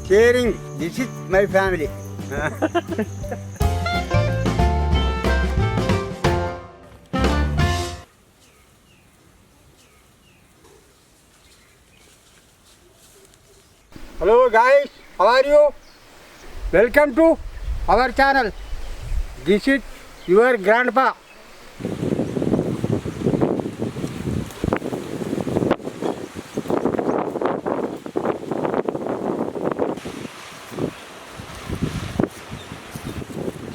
sharing. This is my family. Hello guys, how are you? Welcome to our channel. This is your grandpa.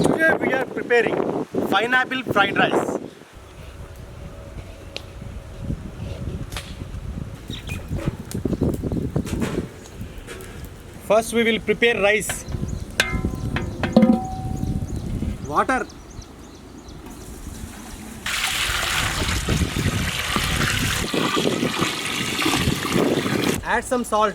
Today we are preparing pineapple fried rice. First we will prepare rice. Water. Add some salt.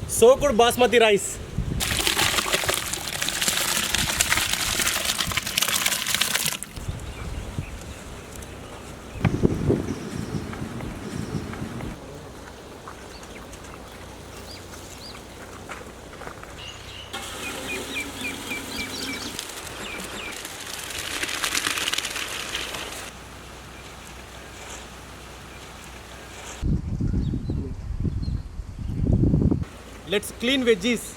Soaked basmati rice. Let's clean veggies.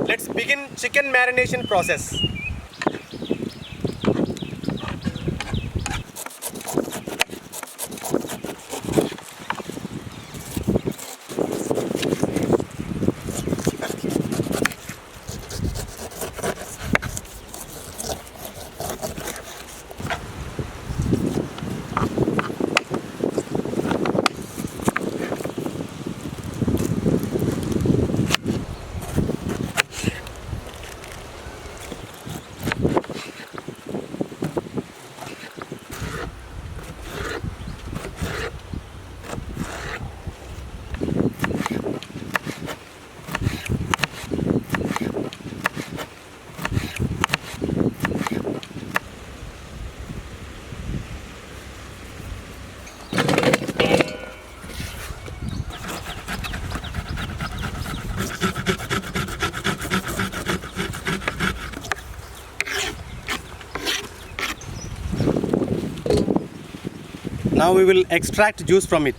Let's begin chicken marination process. Now we will extract juice from it.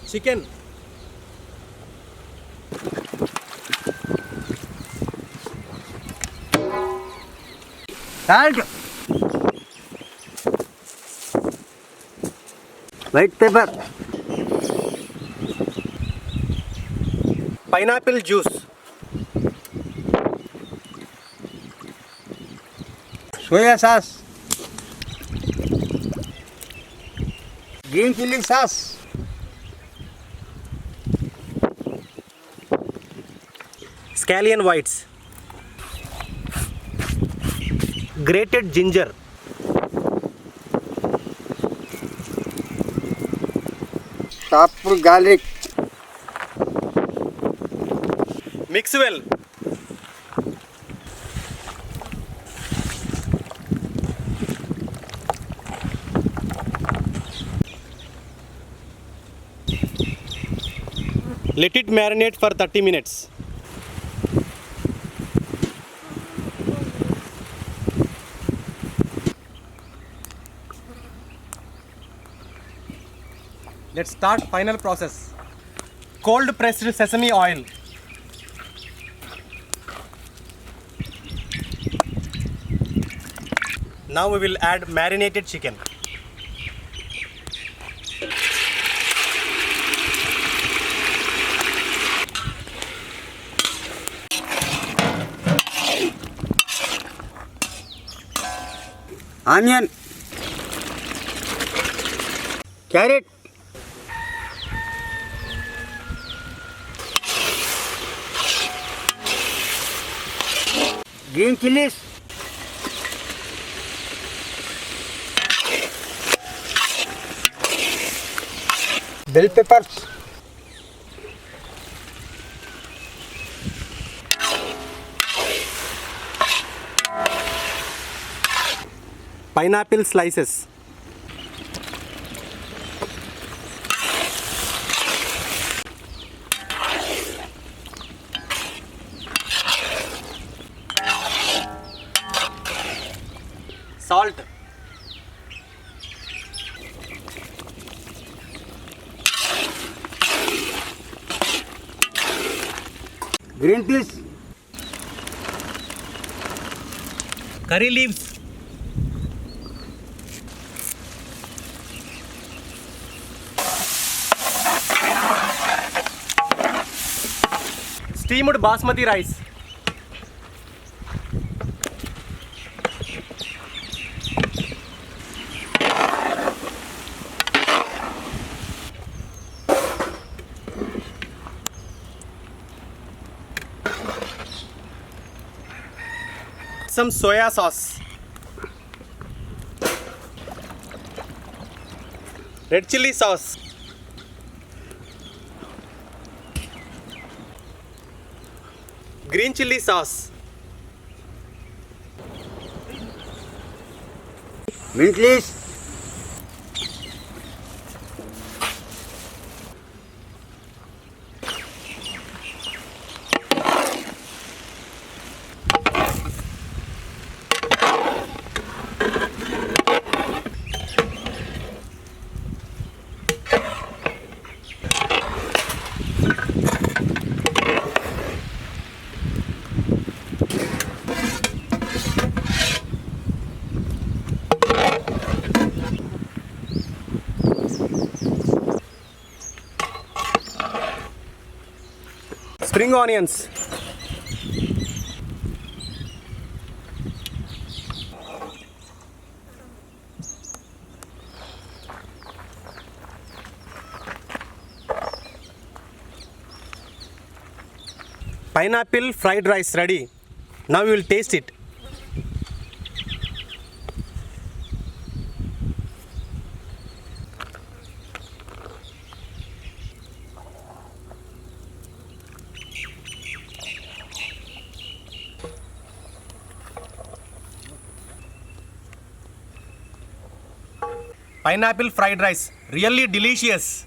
Chicken. Salt. White pepper. Pineapple juice. Soya sauce. Green chilli sauce. Scallion whites. Grated ginger. Chopped garlic. Mix well. Let it marinate for 30 minutes. Let's start final process. Cold pressed sesame oil. Now we will add marinated chicken. Onion, carrot, green chilies, bell peppers, Pineapple slices. Salt. green peas, Curry leaves. Steamed basmati rice. Some soya sauce. Red chilli sauce. Green chilli sauce. mint leaves, Spring onions. Pineapple fried rice ready. Now we will taste it. Pineapple fried rice, really delicious.